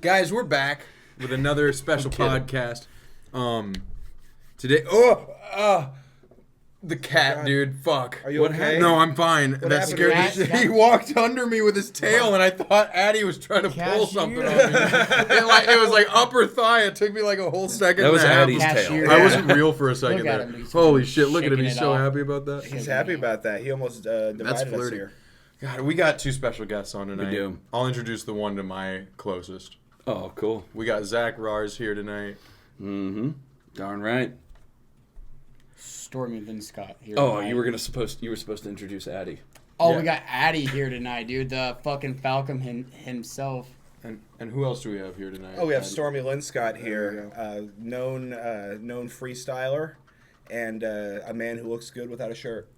Guys, we're back with another special podcast. Today, the cat, dude. Fuck. Are you okay? No, I'm fine. That scared the shit. He walked under me with his tail, and I thought Addy was trying to pull something on me. It was like upper thigh. It took me like a whole second. That was and a half. Addy's tail. I wasn't real for a second Look at there. him. He's Holy shit! Look at him. shaking He's it so off. happy about that. He's happy about that. He almost divided us flirty. here. God, we got two special guests on tonight. We do. I'll introduce the one to my closest. Oh, cool. We got Zach Rars here tonight. Mm-hmm. Darn right. Stormy and Scott here. Oh, tonight. you were supposed to introduce Addy. Oh, Yeah. we got Addy here tonight, dude. The fucking Falcon himself. And who else do we have here tonight? Oh, we have Addy? Stormy Linscott here, known freestyler, and a man who looks good without a shirt.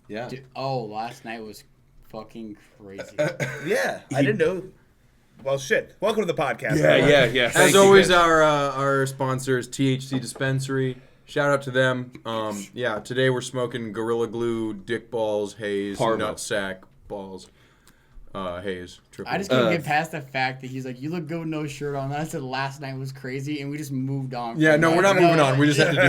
Yeah. Dude, last night was fucking crazy. Yeah, I didn't know. Well, shit. Welcome to the podcast. Yeah. As always, our sponsor is THC Dispensary. Shout out to them. Today we're smoking Gorilla Glue, Dick Balls, Haze, Parvo. Nutsack Balls, Haze. Triple. I just couldn't get past the fact that he's like, "You look good with no shirt on." I said last night was crazy, and we just moved on. Yeah, no, we're not moving on. We just Yeah. had to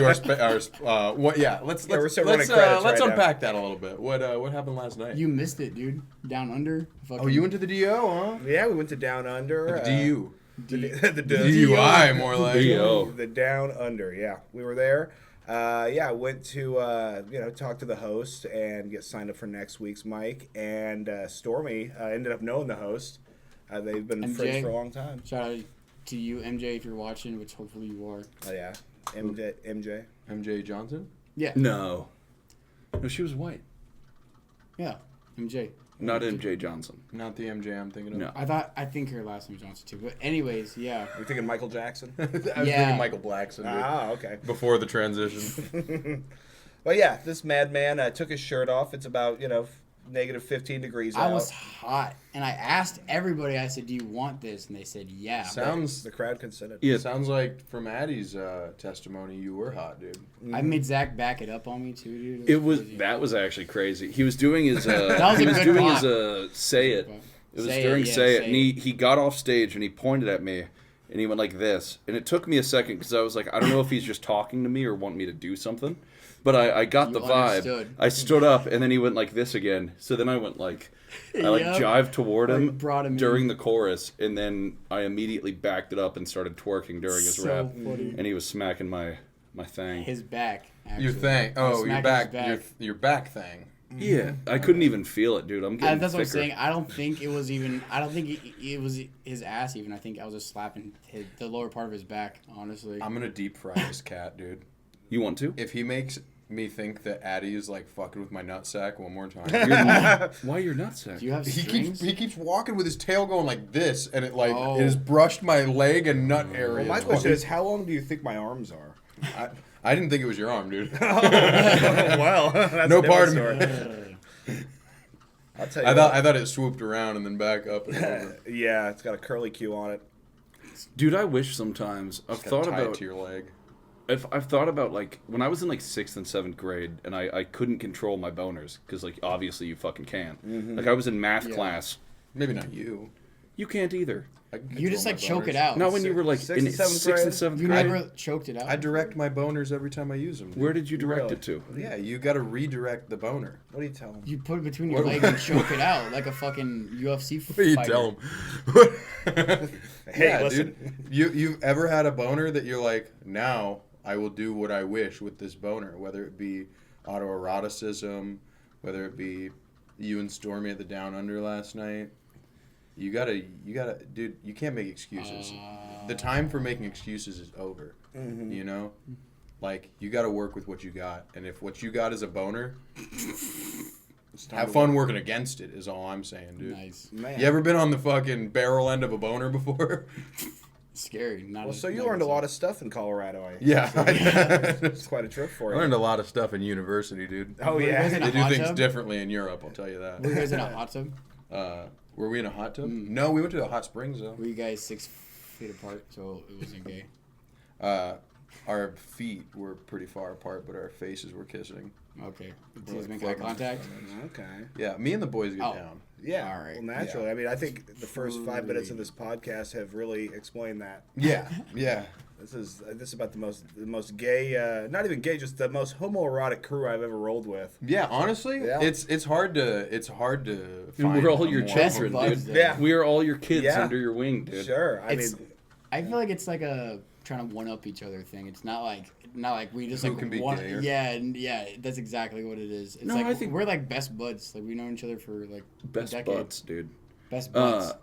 do our what? Yeah, let's we're still running credits let's right now. unpack that a little bit. What happened last night? You missed it, dude. Down under. Oh, you went to the DO, huh? Yeah, we went to Down Under. The DU. The DUI, more like. DO. The Down Under, yeah. We were there. I went to, talk to the host and get signed up for next week's mic. And Stormy ended up knowing the host. They've been MJ. friends for a long time. Shout out to you, MJ, if you're watching, which hopefully you are. Oh, yeah. MJ. MJ Johnson? Yeah. No, she was white. Yeah. MJ. Not MJ Johnson. Not the MJ I'm thinking of. No. I think her last name Johnson too. But anyways, yeah. You're thinking Michael Jackson? I was Yeah. thinking Michael Blackson. Dude. Okay. Before the transition. Well, yeah, this madman took his shirt off. It's about, negative 15 degrees out. I was hot, and I asked everybody. I said, "Do you want this?" And they said, "Yeah." Sounds The crowd consented. Yeah. Sounds like from Addy's testimony, you were hot, dude. I made Zach back it up on me too, dude. That was actually crazy. He was doing his was he a was good doing block. his say it. It was during say it, and he got off stage and he pointed at me and he went like this, and it took me a second because I was like, I don't know if he's just talking to me or want me to do something. But I got the vibe. Understood. I stood up, and then he went like this again. So then I went like, I jived toward him, brought him during in. the chorus, and then I immediately backed it up and started twerking during his So rap. funny. And he was smacking my thing. His back. Actually. Your thing. Oh, your Smacked back. his back. Your back thing. Yeah, I couldn't even feel it, dude. I'm getting That's what I'm thicker. saying. I don't think it was even. I don't think it was his ass. Even I think I was just slapping the lower part of his back. Honestly. I'm gonna deep fry this cat, dude. You want to? If he makes me think that Addy is like fucking with my nutsack one more time. Why you're nutsack? Do you have He strings? keeps walking with his tail going like this, and it like Oh. it has brushed my leg and nut area. Well, my question is, how long do you think my arms are? I didn't think it was your arm, dude. Well, that's No a part of different me. story. I'll tell you. I thought it swooped around and then back up and over. Yeah, it's got a curly Q on it. Dude, I wish sometimes I've Got thought tied about to your leg. I've thought about like when I was in like 6th and 7th grade and I couldn't control my boners because like obviously you fucking can. Like I was in math class. Maybe not you. You can't either. I can You just control like my choke boners. it out. Not when you were like Sixth in and seventh 6th and grade? 7th You grade. never choked it out. I direct my boners every time I use them. Where did you direct Really? it to? Yeah, you got to redirect the boner. What do you tell him? You put it between your legs and choke it out like a fucking UFC What do you fighter. tell him? Hey, listen. Dude. You've ever had a boner that you're like, now I will do what I wish with this boner, whether it be autoeroticism, whether it be you and Stormy at the Down Under last night. You gotta, dude. You can't make excuses. The time for making excuses is over. Mm-hmm. You know, like you gotta work with what you got, and if what you got is a boner, have fun working against it. Is all I'm saying, dude. Nice. Man. You ever been on the fucking barrel end of a boner before? Scary. Not Well, so you learned a lot of stuff in Colorado. Yeah. It's quite a trip for I you. learned a lot of stuff in university, dude. Oh, Were you guys yeah. in They a do hot things tub? differently in Europe, I'll tell you that. Were you guys in a hot tub? Were we in a hot tub? No, we went to the hot springs, though. Were you guys 6 feet apart, so it wasn't gay? Our feet were pretty far apart, but our faces were kissing. Okay. Do you guys make eye contact? Okay. Yeah, me and the boys get Oh. down. Yeah. All right. Well, naturally. Yeah. I mean, I think the first 5 minutes of this podcast have really explained that. Yeah, yeah. This is about the most gay, not even gay, just the most homoerotic crew I've ever rolled with. Yeah, honestly, Yeah. it's hard to And find. we're all a your more- children, buds, dude. though. Yeah. We are all your kids Yeah. under your wing, dude. Sure. I It's- mean, I feel like it's like a trying to one up each other thing. It's not like we just Who like can be one. gayer? Yeah, that's exactly what it is. It's No, like I think- we're like best buds. Like we know each other for like Best a decade. butts, dude. Best buds.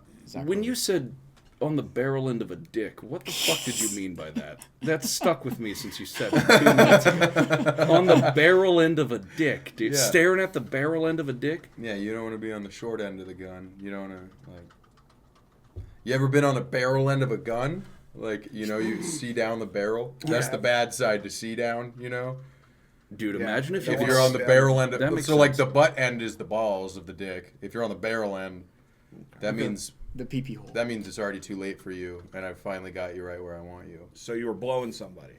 When you said on the barrel end of a dick, what the fuck did you mean by that? That's stuck with me since you said it 2 minutes ago. On the barrel end of a dick, dude. Yeah. Staring at the barrel end of a dick? Yeah, you don't want to be on the short end of the gun. You don't want to like. You ever been on the barrel end of a gun? Like, you see down the barrel. That's the bad side to see down. Dude, Yeah. imagine if If you you're on the barrel end, That makes so like sense. the butt end is the balls of the dick. If you're on the barrel end, that means the pee hole. that means it's already too late for you, and I finally got you right where I want you. so you were blowing somebody.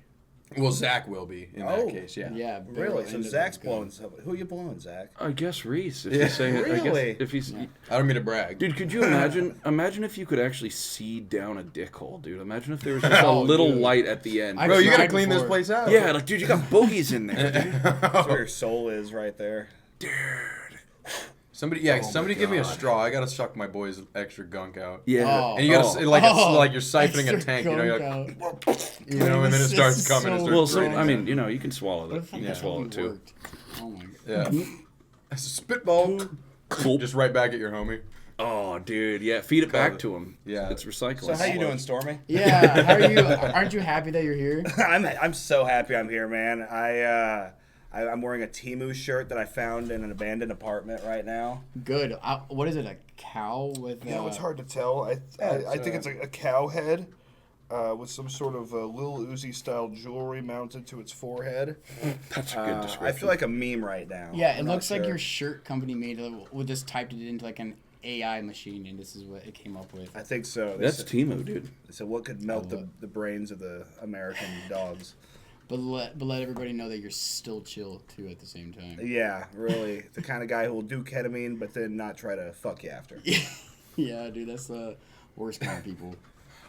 Well, Zach will be in Oh. that case, yeah. Yeah. Really? barrel So end of Zach's the gun. blowing somebody. Who are you blowing, Zach? I guess Reese, if Yeah. you say it. I Really? guess if he's... Yeah. I don't mean to brag. Dude, could you imagine if you could actually see down a dick hole, dude? Imagine if there was just a Oh, little dude. light at the end. I- Bro, you gotta tried clean this before. place out. Yeah, like, dude, you got bogeys in there, dude. That's where your soul is right there. Somebody give me a straw. I gotta suck my boy's extra gunk out. Yeah. Oh. And you gotta like it's Oh. like you're siphoning a Extra tank, you're like, gunk out. and then it This starts is coming. It so starts Well, so, draining I out. mean, you can swallow What that. if You that can swallow it actually too. worked? Oh my god. Yeah. It's a spitball. Cool. Just right back at your homie. Oh, dude, yeah. Feed it back to him. Yeah. It's recycling. So how you doing, Stormy? Yeah. How are you? Aren't you happy that you're here? I'm so happy I'm here, man. I'm wearing a Temu shirt that I found in an abandoned apartment right now. Good. What is it? A cow with? It's hard to tell. I think it's a cow head with some sort of Lil Uzi style jewelry mounted to its forehead. That's a good description. I feel like a meme right now. Yeah, it I'm not looks like sure. your shirt company made it. We just typed it into like an AI machine, and this is what it came up with. I think so. They That's said, Timo, dude. they said what could melt what? the brains of the American dogs. But let everybody know that you're still chill too at the same time. Yeah, really. The kind of guy who will do ketamine but then not try to fuck you after. Yeah, dude, that's the worst kind of people.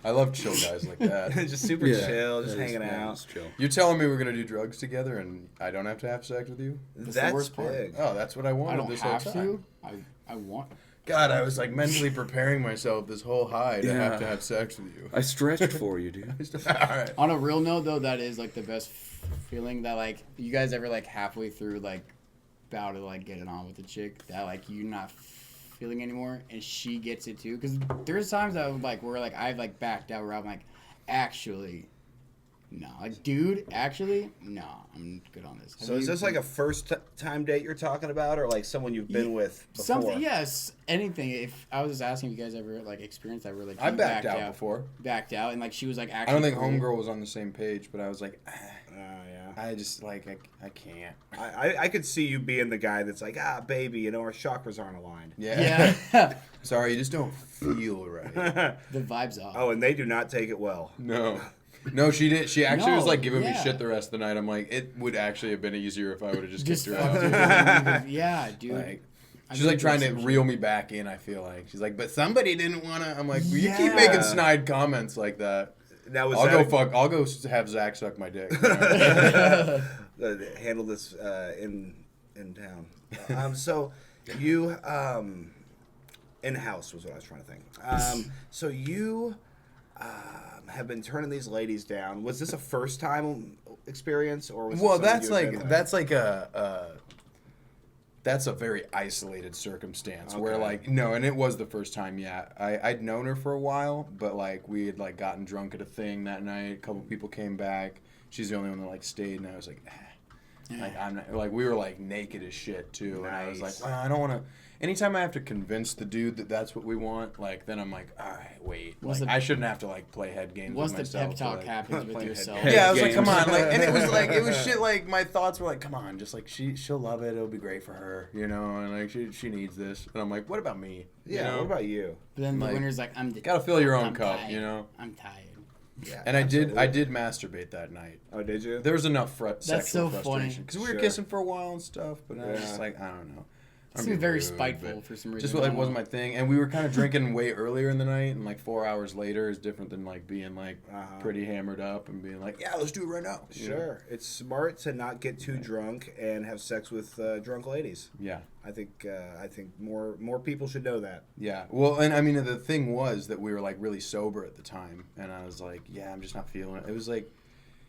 I love chill guys like that. Just super Yeah, chill, just that is- hanging that out. is chill. You're telling me we're gonna do drugs together and I don't have to have sex with you? That's the worst part. big. Oh, that's what I wanted I don't this have whole time. to. I want. God, I was like mentally preparing myself this whole high to Yeah. have to have sex with you. I stretched for you, dude. All right. On a real note, though, that is like the best feeling that like you guys ever like halfway through like about to like get it on with a chick that like you're not feeling anymore and she gets it too. Because there's times that I'm, like where like I've like backed out where I'm like actually no, like dude, actually no, I'm good on this. So is this like a first time date you're talking about, or like someone you've been with before? something? Yes, anything. If I was just asking if you guys ever like experienced that where like I you backed out before. backed out, and like she was like actually. I don't think cool. Homegirl was on the same page, but I was like, Yeah. I just like I can't. I could see you being the guy that's like, baby, our chakras aren't aligned. Yeah. Yeah, Sorry, you just don't feel right. the vibes off. Oh, and they do not take it well. No. No, she didn't. She actually was No, like giving me yeah. shit the rest of the night. I'm like, it would actually have been easier if I would have just Just kicked her fucked out. her. Yeah, dude. Like, I she's mean, like trying to some reel me back in. I feel like she's like, but somebody didn't want to. I'm like, well, you keep Yeah. making snide comments like that. Now was I'll that go fuck. I'll go have Zach suck my dick. handle this in town. So you in house was what I was trying to think. So you have been turning these ladies down. Was this a first time experience, or was Well, it that's something you had been with? that's a very isolated circumstance where Okay. like no, and it was the first time. Yeah, I'd known her for a while, but like we had like gotten drunk at a thing that night. A couple people came back. She's the only one that like stayed, and I was like, like I'm not, like we were like naked as shit too, and I was like, Nice. well, I don't want to. Anytime I have to convince the dude that that's what we want, like then I'm like, all right, wait, What's like, the- I shouldn't have to like play head games. Once with the myself pep to, talk like, happens with play yourself. head yeah, I was like, games. come on, like, and it was like, it was shit. Like, my thoughts were like, come on, just like she'll love it. It'll be great for her, you know, and like she needs this. And I'm like, what about me? Yeah. You know? What about you? But then the Like, winner's like, I'm Gotta fill your own I'm cup, tired. you know. I'm tired. Yeah, And absolutely. I did masturbate that night. Oh, did you? There was enough sexual so funny. frustration because we were Sure. kissing for a while and stuff, but I was Yeah. just like, I don't know. It I'm seemed being very rude, spiteful but for some reason. just I like don't wasn't know. my thing, and we were kind of drinking way earlier in the night, and like 4 hours later is different than like being like pretty hammered up and being like, yeah, let's do it right now. You know? Sure. It's smart to not get too drunk and have sex with drunk ladies. Yeah. I think more people should know that. Yeah. Well, and I mean, the thing was that we were like really sober at the time, and I was like, yeah, I'm just not feeling it. It was like,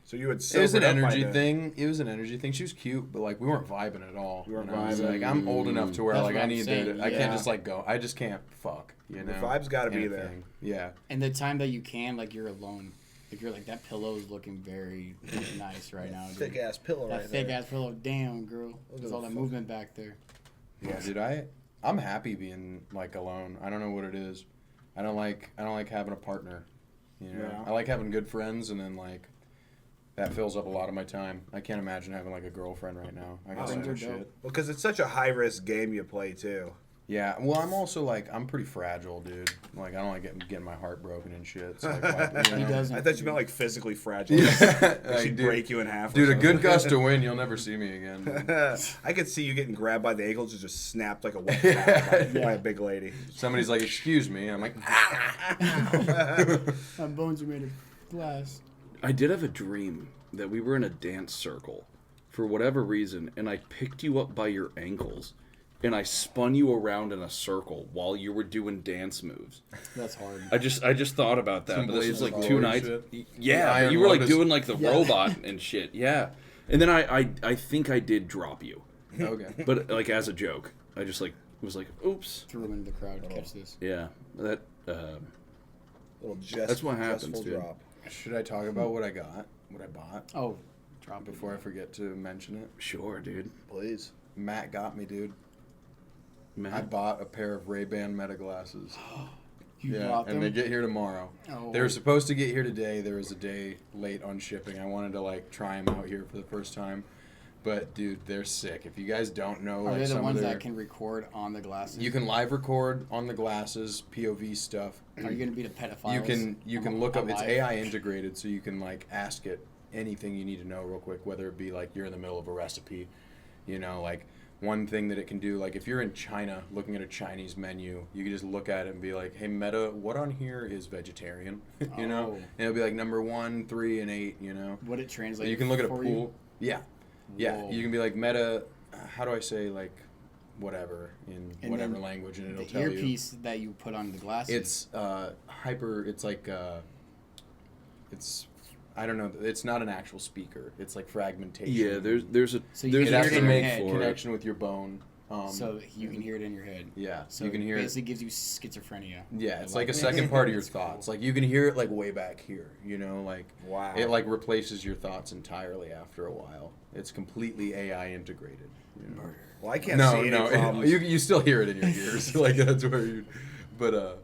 So you would. it was an sobered up by energy then. thing. It was an energy thing. She was cute, but like we weren't vibing at all. You weren't And I was vibing. like, I'm old enough to where That's like what I I'm need saying, to. I can't yeah. just like go. I just can't fuck. You know. The vibe's gotta be Ain't a there. thing. Yeah. And the time that you can, like, you're alone. Like, you're like, that pillow is looking very nice right now, dude. Thick ass pillow That right thick there. ass pillow. Damn, girl. There's all that movement back there. Yeah, dude. I'm happy being like alone. I don't know what it is. I don't like having a partner. You know. Yeah. I like having good friends, and then like that fills up a lot of my time. I can't imagine having like a girlfriend right now. I got Friends so are much shit. dope. Well, because it's such a high risk game you play too. Yeah, well, I'm also like I'm pretty fragile, dude. Like I don't like getting my heart broken and shit. So, like, He doesn't. I thought you meant like physically fragile. Yeah, Like she'd dude, break you in half. or dude, a something. good gust of wind, you'll never see me again. I could see you getting grabbed by the ankles and just snapped like a whip by a big lady. Somebody's like, "Excuse me," I'm like, My bones are made of glass. I did have a dream that we were in a dance circle for whatever reason, and I picked you up by your ankles, and I spun you around in a circle while you were doing dance moves. That's hard. I just thought about that, Some but this was Blades like of 2 Glory nights. shit? Yeah, The but Iron you were like Lotus. doing like the robot and shit. Yeah, and then I think I did drop you, "Okay." but like as a joke. I just like was like, oops. Threw him into the crowd. Catch this. Yeah, that. Little That's what happens, jestful dude. drop. Should I talk about what I got, what I bought, Oh, drop it. before I forget to mention it? Sure, dude. Please. Matt got me, dude. I Matt. bought a pair of Ray-Ban Meta glasses. You Yeah, brought them? and they get here tomorrow. Oh. They were supposed to get here today. There was a day late on shipping. I wanted to like try them out here for the first time, but dude, they're sick. If you guys don't know, Are like they the some ones of their, that can record on the glasses? you can live record on the glasses, POV stuff. Are you gonna be the pedophiles? You can look on up. It's live? AI integrated, so you can like ask it anything you need to know real quick. Whether it be like you're in the middle of a recipe, you know, like one thing that it can do. Like if you're in China looking at a Chinese menu, you can just look at it and be like, "Hey Meta, what on here is vegetarian?" you know, Oh. and it'll be like number 1, 3, and 8. You know, Would it translate? you can look at a for pool. you? Yeah, yeah. Whoa. You can be like Meta. How do I say like whatever in And whatever then language, and it'll The tell you. earpiece that you put on the glasses. It's hyper. It's like it's. I don't know. It's not an actual speaker. It's like fragmentation. Yeah, there's a So you there's It can a has hear it to in your make head. for it. connection with your bone. so you can hear it in your head. Yeah, So you can hear it it. basically gives you schizophrenia. Yeah, I it's like a that. second part of your That's cool. thoughts. Like you can hear it like way back here. You know, like Wow. it like replaces your thoughts entirely after a while. It's completely AI integrated. You know? Well, I can't No, see any no, problems. you still hear it in your ears. Like that's where you. But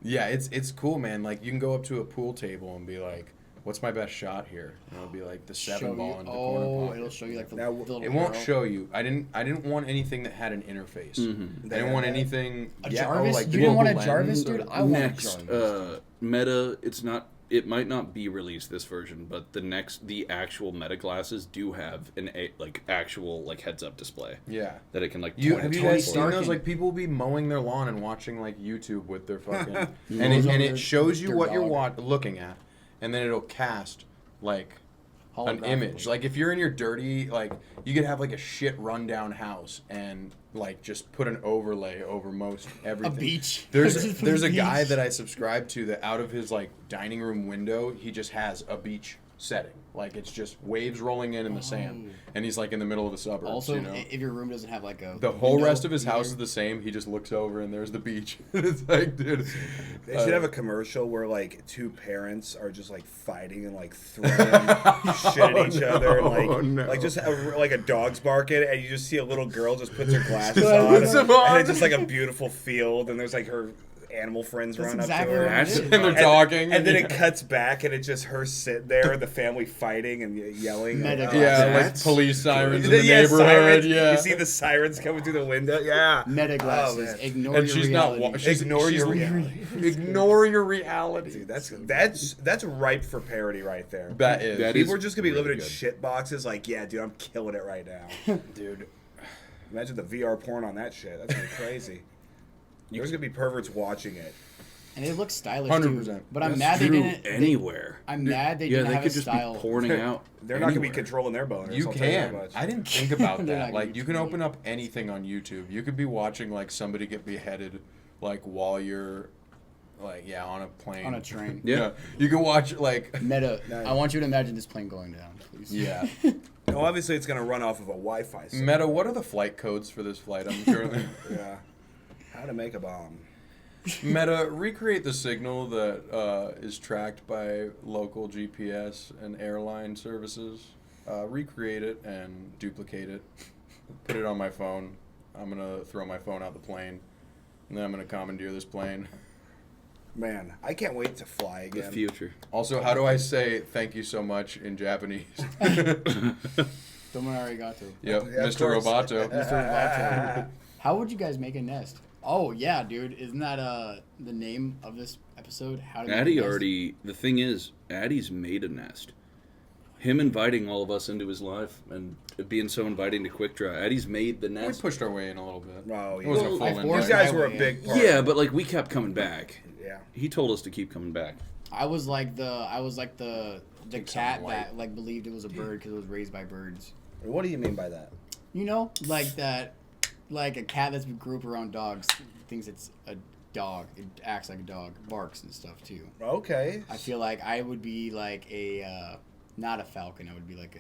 yeah, it's cool, man. Like you can go up to a pool table and be like, "What's my best shot here?" And it'll be like the 7 ball in the corner pocket. It'll show you like the, Now, the little It won't arrow. show you. I didn't want anything that had an interface. Mhm. I didn't want anything. A yeah, Jarvis? like You didn't want a global Jarvis, lens or- dude? I want a Next, Jarvis. Meta. It's not. It might not be released this version, but the actual Meta glasses do have an actual like heads up display Yeah. that it can like. You point have its you phone guys for. seen Stark those? and- Like people will be mowing their lawn and watching like YouTube with their fucking and Mows it over their- shows you their what you're dog. looking at, and then it'll cast like an Holographically. image. Like if you're in your dirty, like you could have like a shit rundown house and like just put an overlay over most A everything. beach. There's Just put there's a beach. guy that I subscribe to that out of his like dining room window, he just has a beach setting. Like it's just waves rolling in the sand, and he's like in the middle of the suburbs. Also, you know? if your room doesn't have like a The whole window rest of his house either- is the same. He just looks over and there's the beach. It's like, dude. They should have a commercial where like two parents are just like fighting and like throwing shit at each other, and like no. like just like a dog's barking, and you just see a little girl just puts her glasses Puts on, them on. and it's just like a beautiful field, and there's like her animal friends That's run exactly up to her. what it is. And they're talking. And then it cuts back, and it's just her sitting there, and the family fighting and yelling. Meta Yeah, like That's police sirens in the Yeah, neighborhood. sirens. Yeah. You see the sirens coming through the window. Yeah. Meta glasses. man. Ignore And your she's reality. not. She's, Ignore she's, your reality. Ignore your reality. Dude, that's ripe for parody right there. That is. That People is are just gonna be living really in good. shit boxes. Like, yeah, dude, I'm killing it right now, dude. Imagine the VR porn on that shit. That's gonna be crazy. There's gonna be perverts watching it. And it looks stylish 100%. too. But I'm That's mad they true didn't. anywhere. I'm mad they Yeah, didn't they have could a just style. be porning out. They're not gonna be anywhere. controlling their boners. You I'll tell you that can. much. I didn't think about They're that. not Like, gonna you can be open up anything on YouTube. You could be watching like somebody get beheaded, like while you're, like on a plane. On a train. Yeah. You can watch like. Meta. Nice. I want you to imagine this plane going down, please. Yeah. No, obviously it's gonna run off of a Wi-Fi signal. Meta, what are the flight codes for this flight? I'm currently. Yeah. How to make a bomb. Meta, recreate the signal that is tracked by local GPS and airline services. Recreate it and duplicate it. Put it on my phone. I'm going to throw my phone out the plane. And then I'm going to commandeer this plane. Man, I can't wait to fly The again. future. Also, how do I say thank you so much in Japanese? Domo arigato. Yep, Yeah, of Mr. course. Roboto. Mr. Roboto. How would you guys make a nest? Oh yeah, dude. Isn't that the name of this episode? How to make Addy a nest? already. The thing is, Addy's made a nest. Him inviting all of us into his life and it being so inviting to Quick Draw. Addy's made the We nest. pushed our way in a little bit. Oh, It yeah. wasn't a Well, full I in. forced You guys my were a way big in. part. Yeah, but like we kept coming back. Yeah. He told us to keep coming back. I was like the cat white. that like believed it was a bird because it was raised by birds. What do you mean by that? You know, like that, like a cat that's been grew up around dogs thinks it's a dog. It acts like a dog, barks and stuff too. Okay. I feel like I would be like a not a falcon. I would be like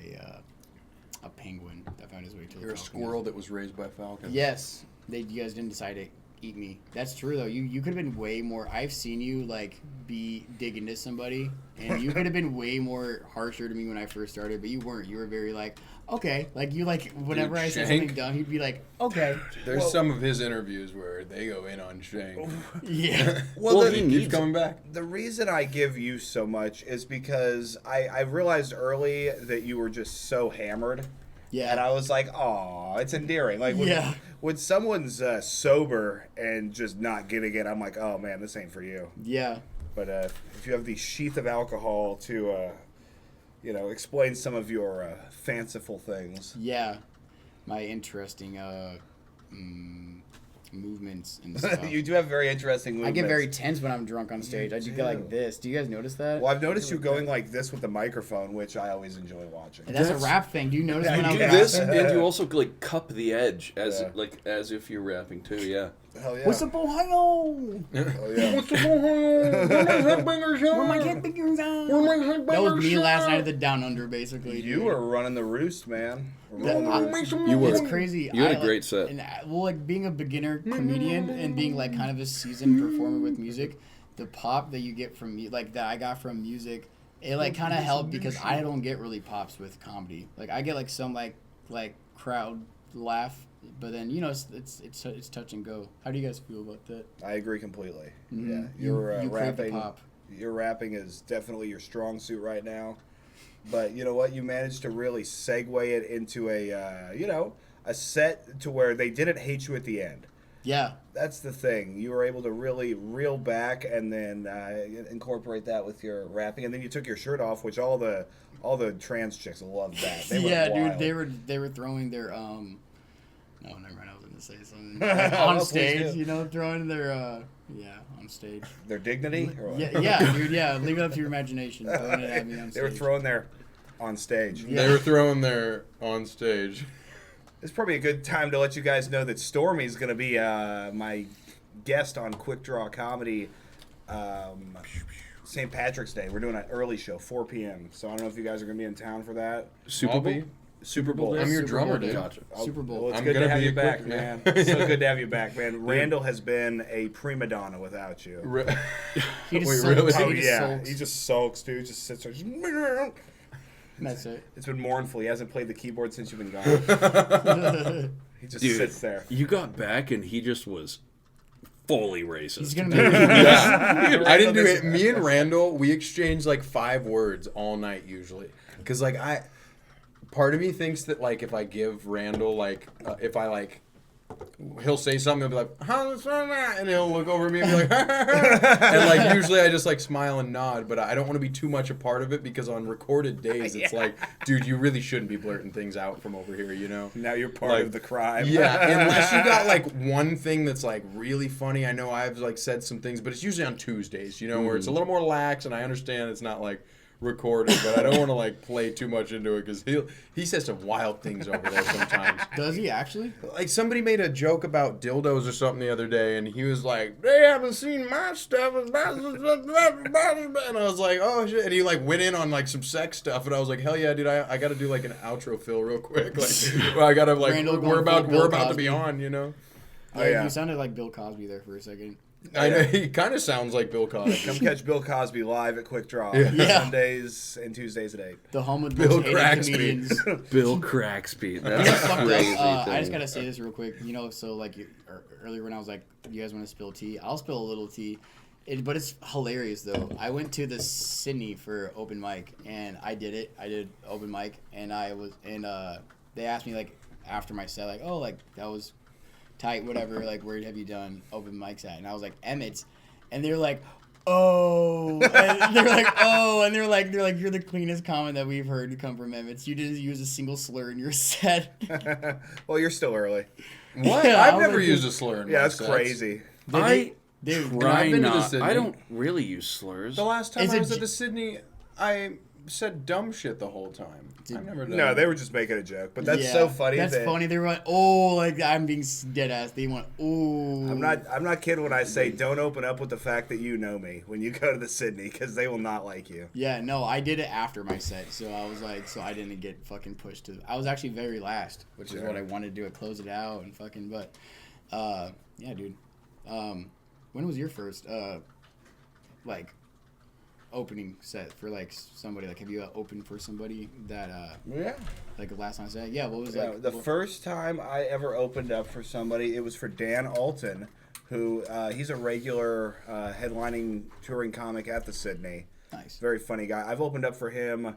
a penguin that found his way to the You're a falcon. squirrel that was raised by Falcon. Yes, you guys didn't decide to eat me. That's true though. You could have been way more. I've seen you like dig into somebody, and you could have been way more harsher to me when I first started, but you weren't. You were very like, okay, like you like whenever Dude, I said Shank? something dumb, he'd be like, okay, There's Well- some of his interviews where they go in on Shank. yeah. Well, the, he Keeps needs coming back. the reason I give you so much is because I realized early that you were just so hammered. Yeah. And I was like, "Aw, it's endearing." Like when, Yeah. when someone's sober and just not getting it, I'm like, "Oh man, this ain't for you." Yeah. But if you have the sheath of alcohol to, explain some of your fanciful things. Yeah. My interesting movements and stuff. You do have very interesting I movements. get very tense when I'm drunk on stage. I do do. get like this. Do you guys notice that? Well, I've noticed you going like this with the microphone, which I always enjoy watching. And that's a That's- rap thing. Do you notice when you I'm Do Yeah. this, rapping? and you also like cup the edge as Yeah. as if you're rapping too. Yeah. Hell yeah. What's up, Ohio? Oh, yeah. Where my head fingers on? That was me last night at the Down Under, basically. You dude. were running the roost, man. That- Rolling the roost. You were. It's crazy. You had a I, great set. And like being a beginner comedian and being like kind of a seasoned performer with music, the pop that you get from like that I got from music, it like kind of helped because I don't get really pops with comedy. Like I get like some like crowd laugh, but then it's touch and go. How do you guys feel about that? I agree completely. Mhm. Yeah, your you crave the rapping. pop. Your rapping is definitely your strong suit right now. But you know what? You managed to really segue it into a set to where they didn't hate you at the end. Yeah. That's the thing. You were able to really reel back and then incorporate that with your rapping, and then you took your shirt off, which all the trans chicks loved that. They went Yeah, wild. dude, they were throwing their No, never mind. I was gonna say something Oh, on please stage. do. Throwing their on stage. Their dignity. Or what? Yeah, dude. Yeah, leave it up to your imagination. Throwing it at me on They were stage. throwing their on stage. Yeah. They were throwing their on stage. It's probably a good time to let you guys know that Stormy's going to be my guest on Quick Draw Comedy St. Patrick's Day. We're doing an early show, 4 p.m. So I don't know if you guys are going to be in town for that. Super I'll Bowl. be. Super Bowl. I'm your Super drummer, Bowl, dude. Gotcha. Super Bowl. Well, it's I'm good to gonna have be you a back, quick- man. yeah. So good to have you back, man. Randall has been a prima donna without you. He just Wait, sulks. really? Oh, He just yeah. sulks. He just sulks, dude. Just sits there. That's it. It's been mournful. He hasn't played the keyboard since you've been gone. He just Dude, sits there. You got back and he just was fully racist. He's gonna be. Yeah. I didn't do it. Me and Randall, we exchanged like 5 words all night usually. Because like part of me thinks that like if I give Randall like, if I like, he'll say something, he'll be like, and he'll look over at me and be like, and like usually I just like smile and nod, but I don't want to be too much a part of it because on recorded days it's like, dude, you really shouldn't be blurting things out from over here, you know? Now you're part Like, of the crime. Yeah, unless you got like one thing that's like really funny. I know I've like said some things, but it's usually on Tuesdays, you know, where it's a little more lax, and I understand it's not like recorded, but I don't want to like play too much into it because he says some wild things over there sometimes. Does he actually? Like somebody made a joke about dildos or something the other day, and he was like, "They haven't seen my stuff," and I was like, "Oh shit!" And he like went in on like some sex stuff, and I was like, "Hell yeah, dude! I got to do like an outro fill real quick. Like, well, I gotta like Randall we're going about full to be Cosby. on, you know." Oh, yeah. You sounded like Bill Cosby there for a second. I know he kind of sounds like Bill Cosby. Come catch Bill Cosby live at Quick Draw. Yeah. Sundays and Tuesdays at 8. The home of Bill most hated Craxby. comedians. Bill Craxby. That's You know, a fucked crazy up, thing. I just gotta say this real quick. You know, so like earlier when I was like, "You guys want to spill tea?" I'll spill a little tea, but it's hilarious though. I went to the Sydney for open mic, and I did it. I did open mic, and they asked me like after my set, like, "Oh, like that was tight, whatever. Like, where have you done open mics at?" And I was like, "Emmett's," and they're like, "Oh," and they're like, "Oh," and they're like, "You're the cleanest comment that we've heard to come from Emmett's. You didn't use a single slur in your set." Well, you're still early. What? Yeah, I I've was never like, used a slur in my Yeah, that's sets. crazy. I Dude, try I've been to the not. Sydney. I don't really use slurs. The last time Is I it was at j- the Sydney, I said dumb shit the whole time. I've never done No, it. they were just making a joke, but that's yeah, so funny. That's that funny. They were like, "Oh," like I'm being dead ass. They went, "Oh." I'm not kidding when I say don't open up with the fact that you know me when you go to the Sydney because they will not like you. Yeah, no, I did it after my set, so I was like, so I didn't get fucking pushed to. I was actually very last, which is what I wanted to do. I close it out and fucking, but, yeah, dude. When was your first, like, opening set for like somebody? Like, have you opened for somebody that, Yeah. like last time set? Yeah, what was So like the first time I ever opened up for somebody, it was for Dan Alton, who he's a regular headlining touring comic at the Sydney. Nice. Very funny guy. I've opened up for him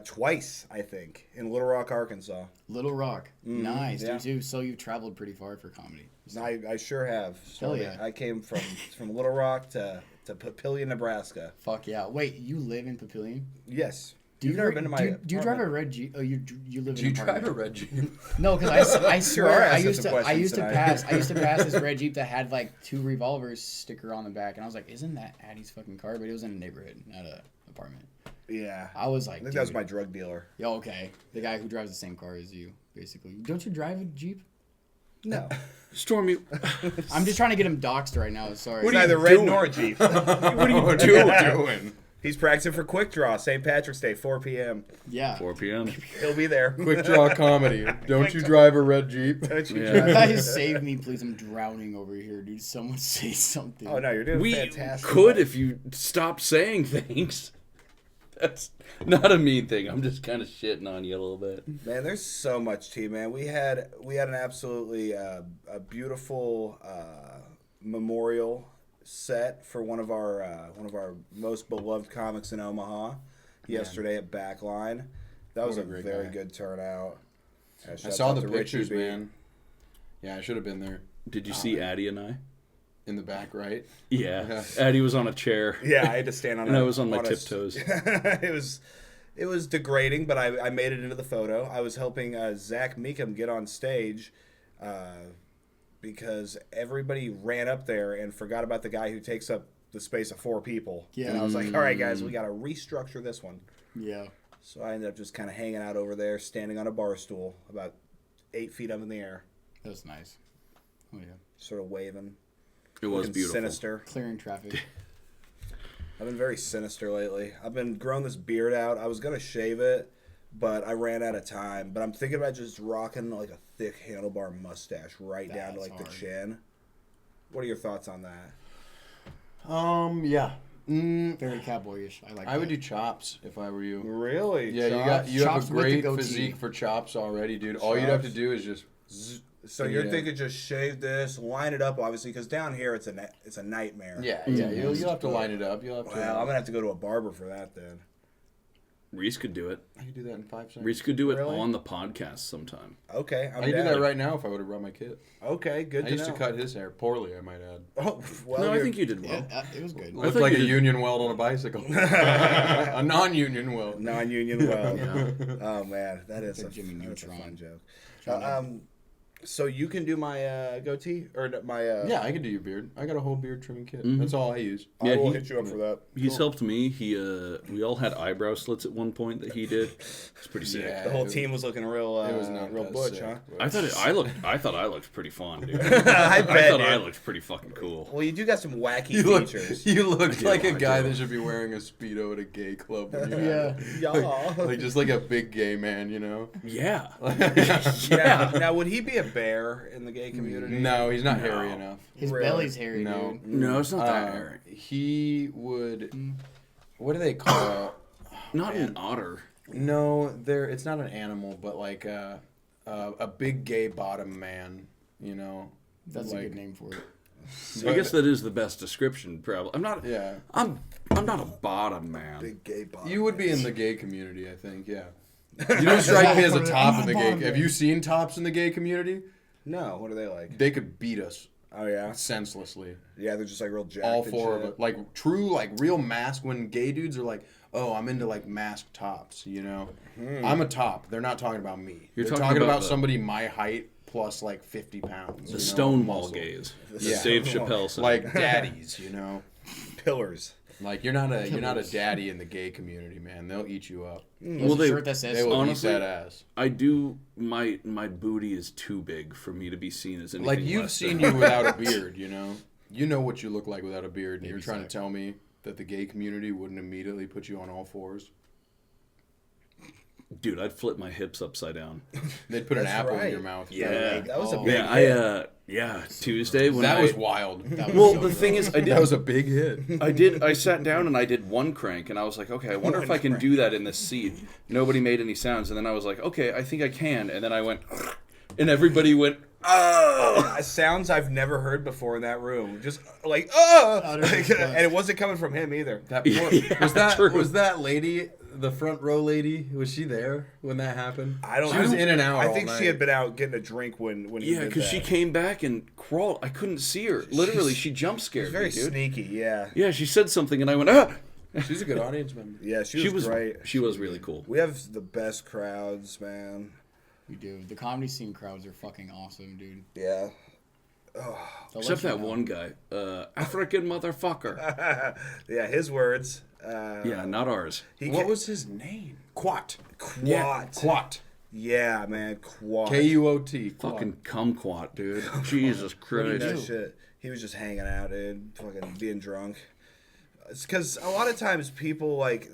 twice, I think, in Little Rock, Arkansas. Little Rock, nice, yeah. dude. Too. So you've traveled pretty far for comedy. I sure have. Hell yeah. I came from Little Rock to Papillion, Nebraska. Fuck yeah! Wait, you live in Papillion? Yes. Do You've never been to my Do you drive a apartment? red Jeep? Oh, you live Do in you an drive apartment. a red Jeep? No, because I swear ass I has used some to questions tonight. pass this red Jeep that had like 2 revolvers sticker on the back, and I was like, "Isn't that Addy's fucking car?" But it was in a neighborhood, not a apartment. Yeah. I was I like, think that was dude. my drug dealer. Yo, okay, the guy who drives the same car as you, basically. Don't you drive a Jeep? No. Stormy, I'm just trying to get him doxxed right now. Sorry. It's are you neither red doing? nor a Jeep. what are you doing? He's practicing for Quick Draw, St. Patrick's Day, 4 p.m. Yeah. 4 p.m. He'll be there. Quick draw comedy. Don't you drive a red Jeep? Don't you Yeah. drive- Guys, save me, please. I'm drowning over here, dude. Someone say something. Oh, no, you're doing We fantastic. could if you stopped saying things. That's not a mean thing. I'm just kind of shitting on you a little bit. Man, there's so much tea, man. We had an absolutely a beautiful memorial set for one of our most beloved comics in Omaha yesterday at Backline. That was What a a great very guy. good turnout. I Shouts saw out the to Richie pictures, B. man. Yeah, I should have been there. Did you see Addy and I? In the back, right? Yeah. Addy was on a chair. Yeah, I had to stand on. And I was on my tiptoes. It was degrading, but I made it into the photo. I was helping Zach Meekum get on stage because everybody ran up there and forgot about the guy who takes up the space of 4 people. Yeah. And I was like, all right, guys, we got to restructure this one. Yeah. So I ended up just kind of hanging out over there, standing on a bar stool about 8 feet up in the air, That was nice. Oh, yeah. sort of waving. It was looking beautiful. Sinister. Clearing traffic. I've been very sinister lately. I've been growing this beard out. I was going to shave it, but I ran out of time. But I'm thinking about just rocking like a thick handlebar mustache right down to That's like the hard. chin. What are your thoughts on that? Yeah. Very cowboyish. I like I would that. do chops if I were you. Really? Yeah, Chops? you have Chops a with the great goatee. physique for chops already, dude. All you'd have to Chops. do is just So you're thinking just shave this, line it up, obviously, because down here it's a nightmare. Yeah. You'll have to line it up. You'll have to. Well, I'm gonna have to go to a barber for that then. Reese could do it. I can do that in 5 seconds. Reese could do it Really? on the podcast sometime. Okay, I can do that right now if I would have brought my kit. Okay, good I to used know. to cut his hair poorly, I might add. Oh, well, No, I think you did well. Yeah, it was good. Looked thought like you a did- union weld on a bicycle. A non-union weld. non-union weld. Oh man, that is a Jimmy that's a Neutron. fun joke. So you can do my goatee or my Yeah, I can do your beard. I got a whole beard trimming kit. Mm-hmm. That's all I use. I Yeah, will he- hit you up for that. He's helped me. We all had eyebrow slits at one point that he did. It's pretty sick. Yeah. The whole team was looking real, It was not real that butch, sick, huh? but- I thought I looked pretty fun, dude. I I bet. thought I Dude. looked pretty fucking cool. Well, you do got some wacky You looked, features. you looked like a I guy do. that should be wearing a Speedo at a gay club. When you Yeah. Yeah. like just like a big gay man, you know? Yeah. Yeah. Now, would he be a bear in the gay community? No, he's not hairy No. enough. His Really? belly's hairy, No. dude. No, it's not that hairy. He would. What do they call? Not an otter. No, it's not an animal, but like a big gay bottom man. You know. That's like, a good name for it. I guess that is the best description, probably. I'm not. Yeah. I'm not a bottom man. Big gay bottom. You would be in the gay community, I think. Yeah. You don't strike me as a top in the gay. Have you seen tops in the gay community? No, what are they like? They could beat us Oh yeah, senselessly. yeah. They're just like real jacked. All and four of shit. it, like true, like real mask. When gay dudes are like, "Oh, I'm into like mask tops," you know. I'm a top. They're not talking about me. You're They're talking talking about about the- somebody my height plus like 50 pounds. The you know, Stonewall muscle. gaze. The Yeah. Dave Chappelle said. Like daddies, you know. Pillars. Like you're not a daddy in the gay community, man. They'll eat you up. He Well, has a they- shirt that says They will Honestly, eat that ass. I do. My booty is too big for me to be seen as anything. Like you've less seen than- you without a beard, you know. You know what you look like without a beard, and Maybe you're trying so. to tell me that the gay community wouldn't immediately put you on all fours. Dude, I'd flip my hips upside down. They'd put an That's apple in right. your mouth. Yeah. That was a Oh. big Yeah, hit. Tuesday when That I was wild. That was well, so the thing dope. is, I did. That was a big hit. I sat down and I did one crank, and I was like, okay, I wonder if I can do that in this seat. Nobody made any sounds, and then I was like, okay, I think I can, and then I went, and everybody went, oh. Sounds I've never heard before in that room. Just like oh, Oh, there's and it wasn't coming from him either. That poor, Yeah, was true. that lady, the front row lady? Was she there when that happened? I don't. She was in and out. I all think night. she had been out getting a drink when he Yeah, did because she that. came back and crawled. I couldn't see her. Literally, she jump scared Very me, dude. sneaky. Yeah. Yeah, she said something, and I went, ah. She's a good audience member. Yeah, she was great. She was really cool. We have the best crowds, man. We do. The comedy scene crowds are fucking awesome, dude. Yeah. They'll Except let that you know. one guy, African motherfucker. Yeah, his words. Yeah, not ours. What was his name? Quat. Quat? Quat. Yeah, man, Quat. K-U-O-T. Fucking kumquat, dude. Jesus Christ. That shit. He was just hanging out, dude, fucking being drunk. It's because a lot of times people like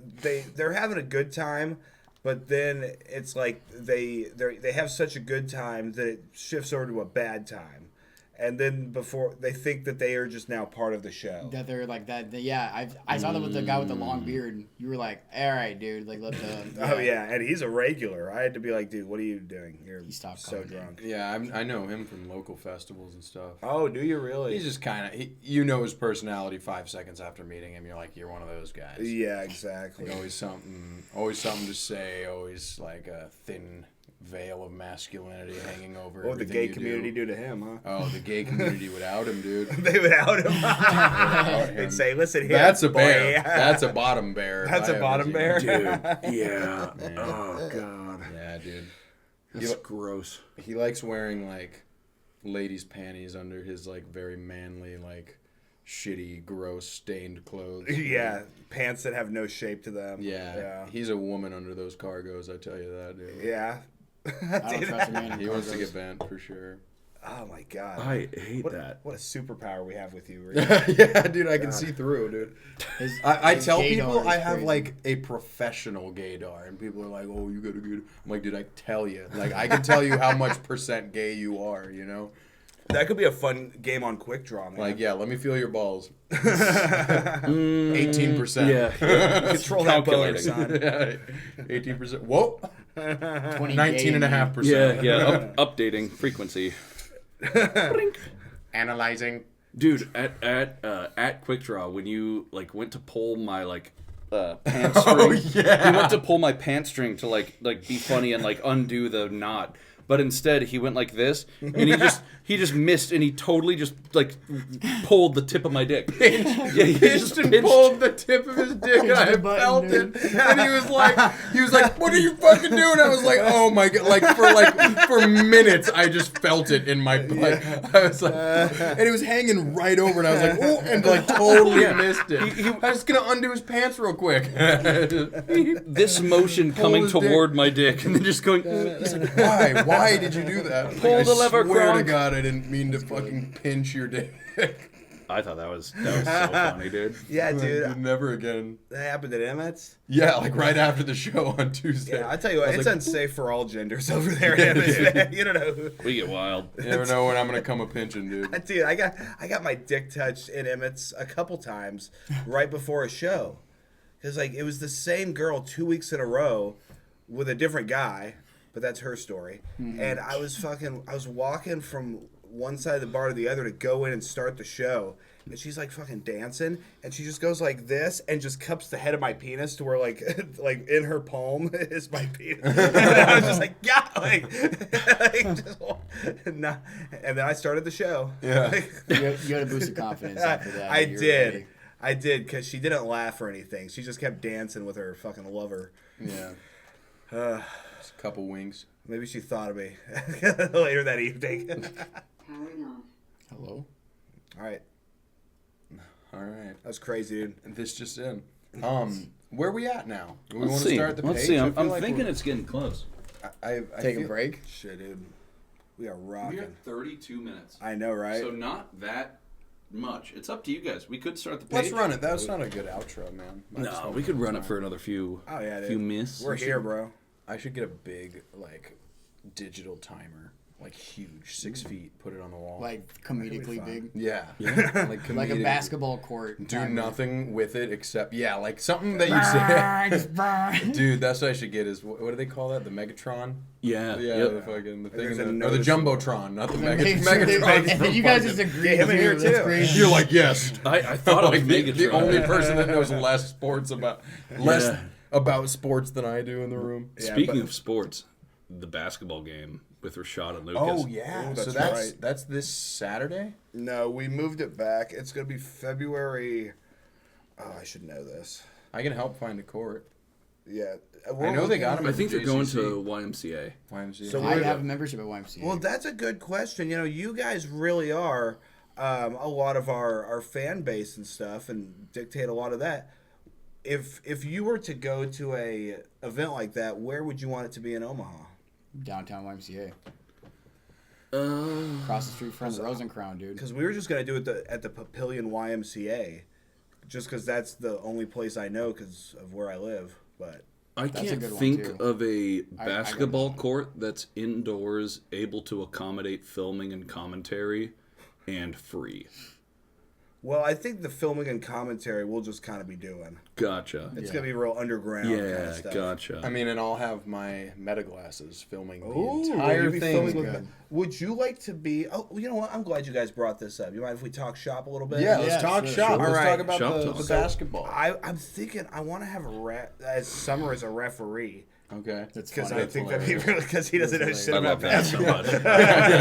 they're having a good time, but then it's like they have such a good time that it shifts over to a bad time, and then before they think that they are just now part of the show. That they're like that. Yeah, I saw that with the guy with the long beard. You were like, all right, dude. Like, let the. Oh yeah, and he's a regular. I had to be like, dude, what are you doing? You're He stopped so coming in. drunk. Yeah, I know him from local festivals and stuff. Oh, do you really? He's just kind of, you know his personality 5 seconds after meeting him. You're like, you're one of those guys. Yeah, exactly. Like always something to say. Always like a thin veil of masculinity hanging over. What would the everything gay you community do. do to him, huh? Oh, the gay community would out him, dude. They would out him. him. They'd say, "Listen here, That's a boy." bear. That's a bottom bear. if That's I a ever bottom seen bear. one. Dude, yeah. Man. Oh, God. Yeah, dude. That's gross. He likes wearing like ladies' panties under his like very manly like shitty, gross, stained clothes. Yeah, pants that have no shape to them. Yeah. He's a woman under those cargos. I tell you that, dude. Yeah. I don't trust a man. in He wants to cargos. get bent for sure. Oh my god. I hate what, that. What a superpower we have with you. Rick. Yeah, dude, I can see through, dude. His- I his tell gaydar people is I have crazy. like a professional gaydar, and people are like, "Oh, you got a good." I'm like, dude, I tell you, like, I can tell you how much % gay you are, you know. That could be a fun game on Quick Draw, man. Like, yeah, let me feel your balls. 18%. Yeah. Control that boner, Calculating. son. 18%. Whoa. 20 19.5%. Yeah, yeah. Updating frequency. Analyzing. Dude, at Quick Draw, when you like went to pull my pants string, he went to pull my pants string to like be funny and like undo the knot. But instead, he went like this, and he just missed, and he totally just like pulled the tip of my dick. Yeah, he just pulled the tip of his dick, and I felt it. And he was like, "What are you fucking doing?" I was like, "Oh my god!" For minutes, I just felt it in my butt. I was like, and it was hanging right over, and I was like, "Oh!" and like totally missed it. I was gonna undo his pants real quick. This motion coming toward my dick, and then just going. He's like, "Why? Why did you do that?" Pull the lever, I swear to Gronk. God, I didn't mean to fucking pinch your dick. I thought that was so funny, dude. Yeah, dude. Never again. That happened at Emmett's. Yeah, like right after the show on Tuesday. Yeah, I tell you what, was it's like, unsafe for all genders over there at Emmett's, man. You don't know. We get wild. You never know when I'm gonna come a pinching, dude. Dude, I got my dick touched in Emmett's a couple times right before a show. Because, like, it was the same girl 2 weeks in a row with a different guy, but that's her story. And I was walking from one side of the bar to the other to go in and start the show. And she's like fucking dancing, and she just goes like this and just cups the head of my penis to where like in her palm is my penis. And I was just like, yeah, nah. And then I started the show. Yeah. You had a boost of confidence after that. I You were did. ready. I did, because she didn't laugh or anything. She just kept dancing with her fucking lover. Yeah. Just a couple wings. Maybe she thought of me later that evening. Hello? All right. All right. That was crazy, dude. This just in. Where we at now? Do we Let's want to see. start the page? Let's see. I I'm feel like thinking we're- it's getting close. I Take a feel- break? Shit, dude. We are We rocking. are 32 minutes. I know, right? So not that much. It's up to you guys. We could start the page. Let's run it. That's not a good outro, man. I just No, don't we could think run it's it for another few dude. minutes. We're here, bro. I should get a big, like, digital timer. Like, huge. 6 feet. Put it on the wall. Like, comedically big? Yeah. Like a comedic- basketball court. Do timer. nothing with it except, yeah, like something that you say. Burn. Dude, that's what I should get is, what do they call that? The Megatron? Yeah. Yeah, Yep. the fucking, the There's thing, a or the noticeable- Jumbotron, not the Make Megatron. sure and then you guys just agree. Get him in here, That's too. crazy. You're like, yes. I thought like of the Megatron. only person that knows less sports about Yeah. about sports than I do in the room. Yeah, Speaking but- of sports, the basketball game with Rashad and Lucas. Oh yeah, Ooh, so that's right. that's this Saturday. No, we moved it back. It's going to be February. Oh, I should know this. I can help find a court. Yeah. I know they got 'em I at think the they're going JCC. to YMCA. YMCA. So I we're- have a membership at YMCA. Well, that's a good question. You know, you guys really are a lot of our fan base and stuff, and dictate a lot of that. If you were to go to a event like that, where would you want it to be in Omaha? Downtown YMCA. Across the street from the Rosencrown, dude. Because we were just gonna do it at the Papillion YMCA, just because that's the only place I know because of where I live. But I a can't good one, think too. of a I basketball got that. court that's indoors, able to accommodate filming and commentary, and free. well, I think the filming and commentary we'll just kind of be doing. Gotcha. It's Yeah. gonna be real underground kind Yeah, of stuff. gotcha. I mean, and I'll have my meta glasses filming the Ooh, entire you'll be thing. filming with- Would you like to be? Oh, you know what? I'm glad you guys brought this up. You mind if we talk shop a little bit? Yeah, let's Yeah, talk sure, shop. sure. Let's All right. talk about Shop the talk. basketball. I'm thinking I want to have as Summer as a referee Okay. That's because funny. I think that'd be really because he doesn't know That's shit I about love that so basketball.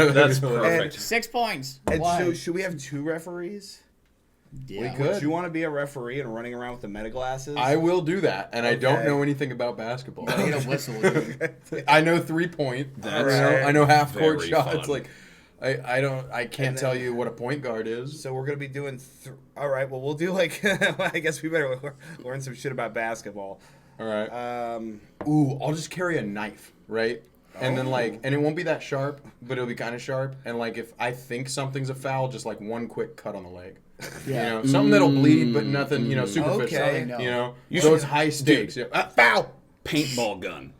much. That's perfect. 6 points. And Why? so, should we have 2 referees? Yeah. could. Would you want to be a referee and running around with the meta glasses? I will do that, and I don't Okay. know anything about basketball. I need a whistle, dude. I know 3-point. That's I know half court very shots. fun. Like, I can't And then- tell you what a point guard is. So we're gonna be doing. All right. Well, we'll do like. I guess we better learn some shit about basketball. All right. Um. Ooh, I'll just carry a knife, right? And then Oh. and it won't be that sharp, but it'll be kind of sharp. And like if I think something's a foul, just like one quick cut on the leg. Yeah. You know, something that'll bleed, but nothing, superficial. Okay. You know, You so it's high stakes. Yeah. Foul. Paintball gun.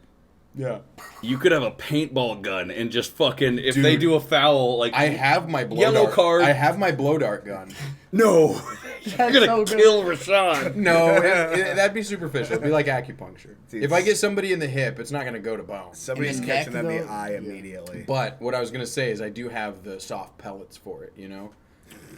Yeah. You could have a paintball gun and just fucking if they do a foul like I have my blow yellow dart. card. I have my blow dart gun. no, you're gonna so good. kill Rashad. No, that'd be superficial. It'd be like acupuncture. If I get somebody in the hip, it's not gonna go to bone. Somebody's In the catching neck, them in though? the eye immediately. But what I was gonna say is I do have the soft pellets for it. You know,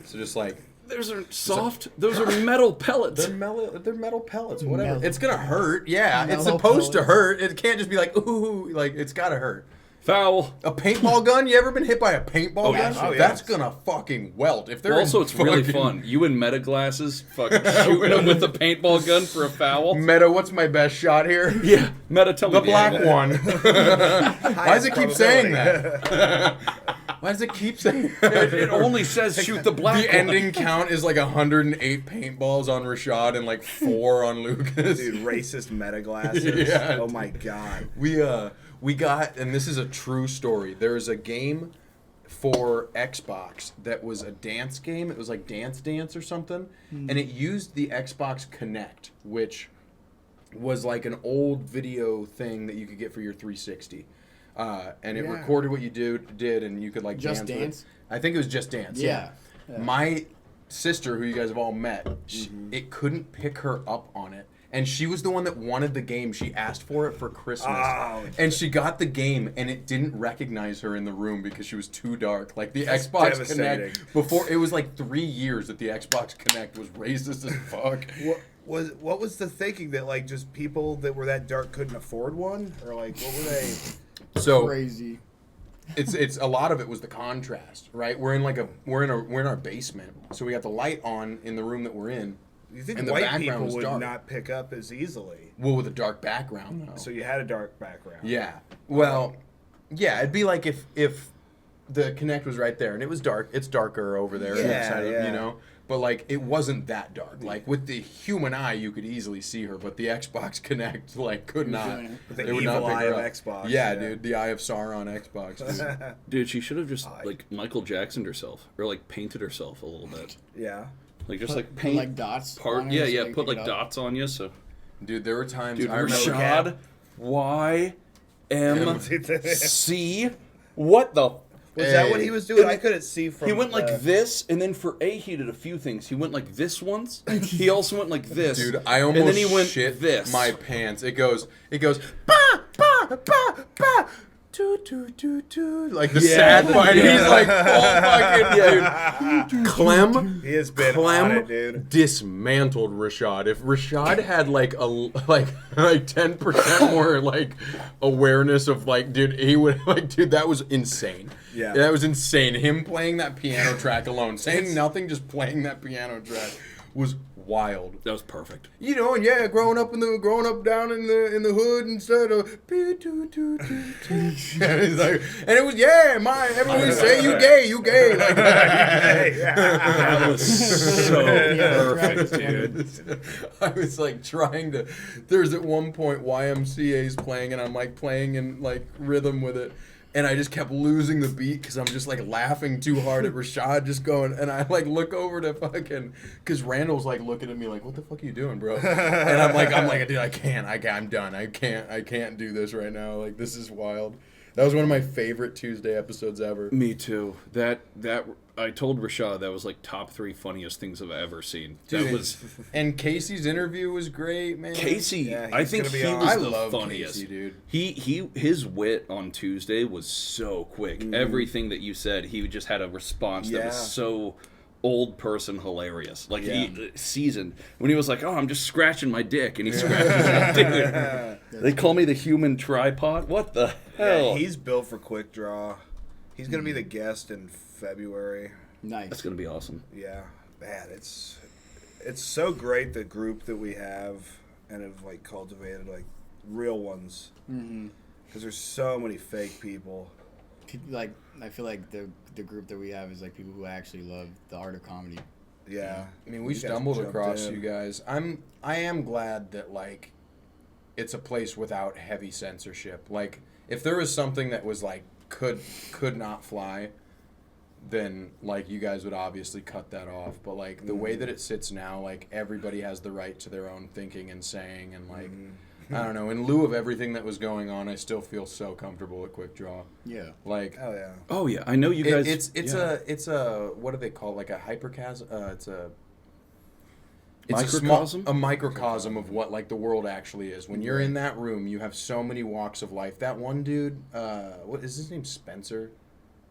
so just like. Those are soft. Those are metal pellets. They're metal pellets. Whatever. Metal. It's gonna hurt. Yeah, it's Metal supposed to pellets. hurt. It can't just be like ooh. Like it's gotta hurt. Foul. A paintball gun? You ever been hit by a paintball gun? yes. Oh, yes. That's gonna fucking welt. If they're Also, in it's really fucking- fun. You in meta glasses, fucking shooting them with the paintball gun for a foul. Meta, what's my best shot here? Yeah, meta. Tell me The black angle. one. Why does it keep saying probability. that? Why does it keep saying It only says shoot the black. The one. ending count is like 108 paintballs on Rashad and like 4 on Lucas. Dude, racist meta glasses. Yeah, Oh my god. We got, and this is a true story. There's a game for Xbox that was a dance game. It was like Dance Dance or something, and it used the Xbox Connect, which was like an old video thing that you could get for your 360. And it Yeah. recorded what you did, and you could like Just dance. with it. Dance? I think it was Just Dance. Yeah. My sister, who you guys have all met, it couldn't pick her up on it. And she was the one that wanted the game. She asked for it for Christmas. Oh. And she got the game, and it didn't recognize her in the room because she was too dark. Like, the Xbox devastating. Connect, before, it was like 3 years that the Xbox Connect was racist as fuck. What was the thinking that like just people that were that dark couldn't afford one, or like what were they? So, Crazy. it's a lot of it was the contrast, right? We're in our basement, so we got the light on in the room that we're in. You think And the white background people was would dark. not pick up as easily? Well, with a dark background, though. So you had a dark background. Yeah. Well, yeah, it'd be like if the Connect was right there and it was dark. It's darker over there, on that side of, Yeah. you know. But like it wasn't that dark. Like with the human eye, you could easily see her, but the Xbox Connect like could not. With the They would evil not pick eye her of up. Xbox, Yeah, yeah. dude, the eye of Sauron Xbox. Dude. Dude, she should have just like Michael Jacksoned herself or like painted herself a little bit. Yeah. Like just like Put, paint like dots. part. on it Yeah, so yeah. you Put pick like it up. dots on you. So, Dude, there were times dude, I remember. Rashad, YMC. What the? Was that what he was doing? I couldn't see from. He went like this, and then for A, he did a few things. He went like this once. He also went like this. Dude, I almost and then he went shit this. my pants. It goes, ba ba ba ba. Doo, doo, doo, doo. Like the sad part. yeah. He's like, oh fucking dude. Clem, He has been on it, dude. dismantled Rashad. If Rashad had like 10% more like awareness of like, dude, he would like, dude, that was insane. Yeah. That was insane. Him playing that piano track alone, saying nothing, just playing that piano track was wild. That was perfect. You know, and yeah, growing up down in the hood instead of and he's like, and it was everyone say you gay like That was so perfect, dude. I was like trying to. There's at one point YMCA's playing and I'm like playing in like rhythm with it. And I just kept losing the beat because I'm just like laughing too hard at Rashad just going. And I like look over to fucking, because Randall's like looking at me like, what the fuck are you doing, bro? And I'm like, dude, I'm done. I can't do this right now. Like, this is wild. That was one of my favorite Tuesday episodes ever. Me too. That I told Rashad that was like top 3 funniest things I've ever seen. Dude, That was and Casey's interview was great, man. Casey. Yeah, I he's think gonna be he on. was I the love funniest. Casey, dude. His wit on Tuesday was so quick. Everything that you said, he just had a response that was Yeah. so old person hilarious. Like Yeah. he seasoned when he was like, "Oh, I'm just scratching my dick," and he scratches it. Dude, they call me the human tripod. What the hell? Yeah, he's built for quick draw. He's gonna be the guest in February. Nice. That's gonna be awesome. Yeah, man, it's so great the group that we have and have like cultivated like real ones. Because there's so many fake people. Like, I feel like the group that we have is like people who actually love the art of comedy. Yeah, I mean, we You guys stumbled jumped across in. you guys. I am glad that like it's a place without heavy censorship. Like if there was something that was like could not fly, then like you guys would obviously cut that off. But like the way that it sits now, like everybody has the right to their own thinking and saying, and like I don't know. In lieu of everything that was going on, I still feel so comfortable at Quick Draw. Yeah. Like, Oh yeah. Oh yeah, I know you guys. It's a what do they call it? Like a hyperchasm? It's a Microcosm? a microcosm of what like the world actually is. When you're in that room, you have so many walks of life. That one dude, what is his name? Spencer,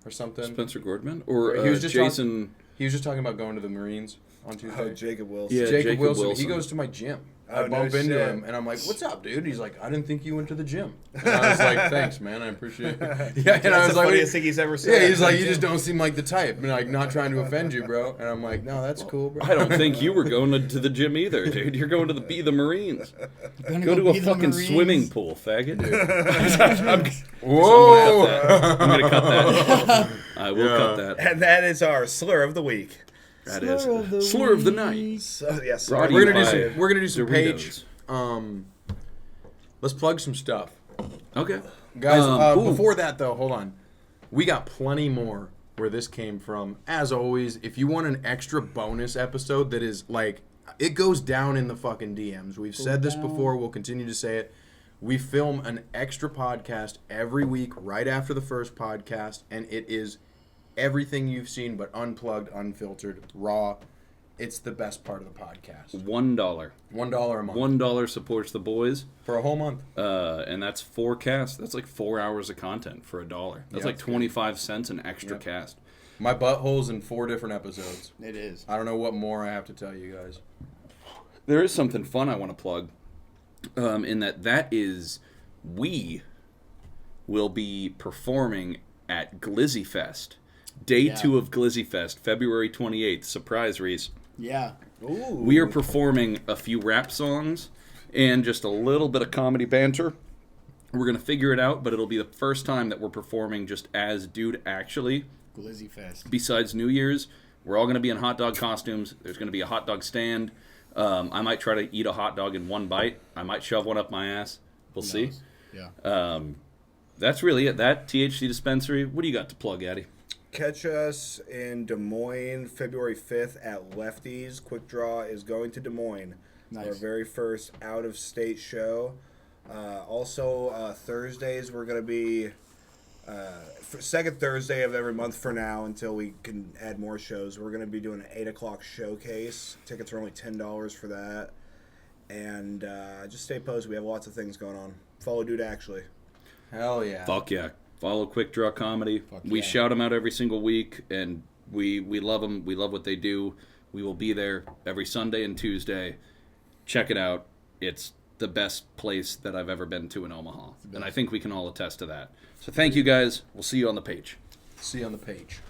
or something. Spencer Gordman or He was just Jason. He was just talking about going to the Marines on Tuesday. Oh, Jacob Wilson. Yeah, Jacob Jacob Wilson. Wilson. He goes to my gym. Oh, I bump no into shit. him, and I'm like, "What's up, dude?" He's like, "I didn't think you went to the gym." And I was like, "Thanks, man. I appreciate it." Yeah, and I That's was the like, funniest thing he's ever said. "Yeah." He's like, "You just don't seem like the type." And like, not trying to offend you, bro. And I'm like, "No, that's cool, bro." I don't think you were going to the gym either, dude. You're going to be the Marines. Go to a fucking swimming pool, faggot. Whoa! I'm gonna cut that. I will cut that. And that is our slur of the week. That is slur of the night. So yes, Brought to We're you gonna do by some. We're gonna do some Doritos. page. Let's plug some stuff, Okay. guys. Ooh. Before that, though, hold on. We got plenty more where this came from. As always, if you want an extra bonus episode that is like, it goes down in the fucking DMs. We've said this before. We'll continue to say it. We film an extra podcast every week right after the first podcast, and it is everything you've seen but unplugged, unfiltered, raw. It's the best part of the podcast. $1. $1 a month. $1 supports the boys, For a whole month. and that's 4 casts. That's like 4 hours of content for $1. That's Yeah, like 25 cents an extra cast. My butthole's in 4 different episodes. It is. I don't know what more I have to tell you guys. There is something fun I want to plug, in that is we will be performing at Glizzy Fest. Day 2 of Glizzy Fest, February 28th. Surprise, Reese. Yeah. Ooh. We are performing a few rap songs and just a little bit of comedy banter. We're going to figure it out, but it'll be the first time that we're performing just as Dude Actually. Glizzy Fest. Besides New Year's, we're all going to be in hot dog costumes. There's going to be a hot dog stand. I might try to eat a hot dog in one bite. I might shove one up my ass. We'll see. Yeah. That's really it. That THC dispensary. What do you got to plug, Addy? Catch us in Des Moines, February 5th at Lefties. Quick Draw is going to Des Moines. Nice. Our very first out-of-state show. Also, Thursdays, we're going to be... second Thursday of every month for now until we can add more shows. We're going to be doing an 8 o'clock showcase. Tickets are only $10 for that. And just stay posted. We have lots of things going on. Follow Dude Actually. Hell yeah. Fuck yeah. Follow Quick Draw Comedy. We yeah. shout them out every single week, and we love them. We love what they do. We will be there every Sunday and Tuesday. Check it out. It's the best place that I've ever been to in Omaha. And I think we can all attest to that. So thank you guys. We'll see you on the page. See you on the page.